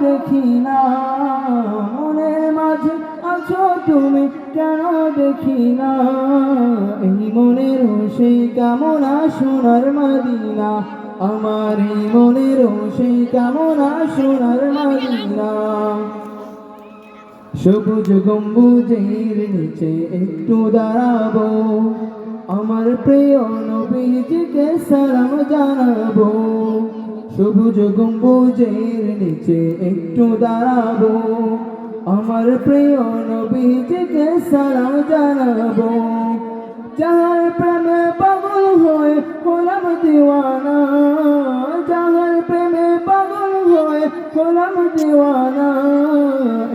দেখি না, মনের মাঝে আছো তুমি কেন দেখি না, এই মনের সেই কামনা সোনার মদিনা, আমার এই মনের সেই কামনা সোনার মদিনা। সবুজ গম্বুজের নিচে একটু দাঁড়াবো, আমার প্রিয় নবীজিকে সালাম জানাবো। সবুজ গম্বুজের নিচে একটু দাঁড়াবো, আমার প্রিয় নবীজিকে সালাম জানাবো। যাহার প্রেমে পাগল হয়ে হলাম দিওয়ানা, যাহার প্রেমে পাগল হয়ে হলাম দিওয়ানা,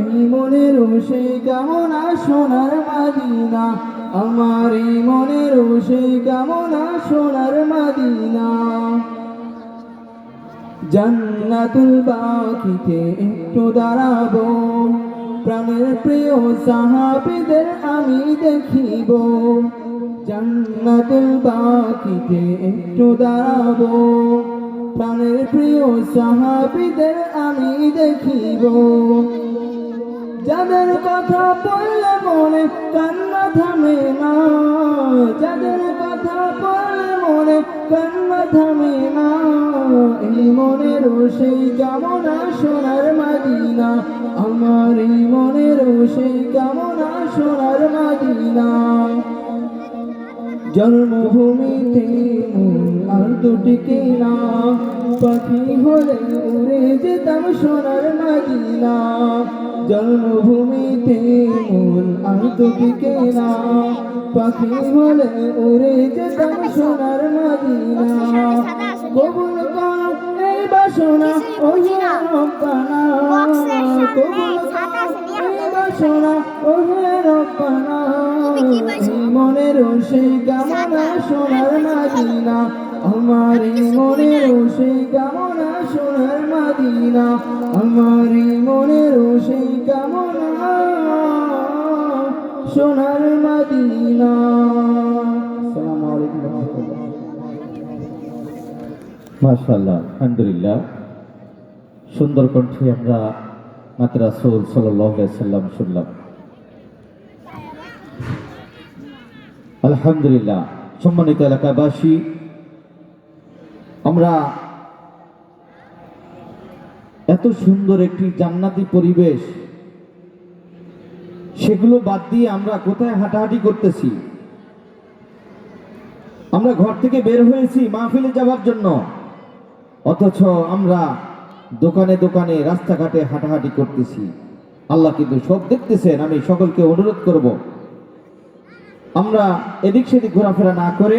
এই মনের সেই কামনা সোনার মদিনা, আমার এই মনের সেই কামনা সোনার মদিনা। জান্নাতুল বাকিতে একটু দাঁড়াবো, প্রাণের প্রিয় সাহাবীদের আমি দেখিব। জান্নাতুল বাকিতে একটু দাঁড়াবো, প্রাণের প্রিয় সাহাবীদের আমি দেখিব। যাদের কথা পড়লে মনে কান্না থামে না, যাদের কথা পড়লে মনে কান্না থামে না, এই মনের সেই কামনা সোনার মদিনা, আমার এই মনের সেই কামনা সোনার মদিনা। জন্মভূমিতে মন আর দুটিকে না, পাখি হলে উড়ে যেতাম সোনার মদিনা। জন্মভূমিতে মন আর দুটিকে না, পাখি হলে উড়ে যেতাম সোনার মদিনা। কবুল করো এই বাসনা ও হে রব্বানা, কবুল করো এই বাসনা ও হে রব্বানা, এই মনের সেই কামনা সোনার মদিনা, আমার এই মনের সেই কামনা সোনার মদিনা, আমার এই মনের সেই কামনা সোনার মদিনা। আসসালামু আলাইকুম ওয়া রাহমাতুল্লাহ। মাশাআল্লাহ, আলহামদুলিল্লাহ। সুন্দর কণ্ঠে আমরা মাতা রাসূল সাল্লাল্লাহু আলাইহি সাল্লাম শুনলাম। আলহামদুলিল্লাহ। সম্মানিত এলাকাবাসী, আমরা এত সুন্দর একটি জান্নাতি পরিবেশ, সেগুলো বাদ দিয়ে আমরা কোথায় হাঁটাহাঁটি করতেছি? আমরা ঘর থেকে বের হয়েছি মাহফিলে যাওয়ার জন্য, অথচ আমরা দোকানে দোকানে রাস্তাঘাটে হাঁটাহাঁটি করতেছি। আল্লাহ কিন্তু সব দেখতেছেন। আমি সকলকে অনুরোধ করব, আমরা এদিক সেদিক ঘোরাফেরা না করে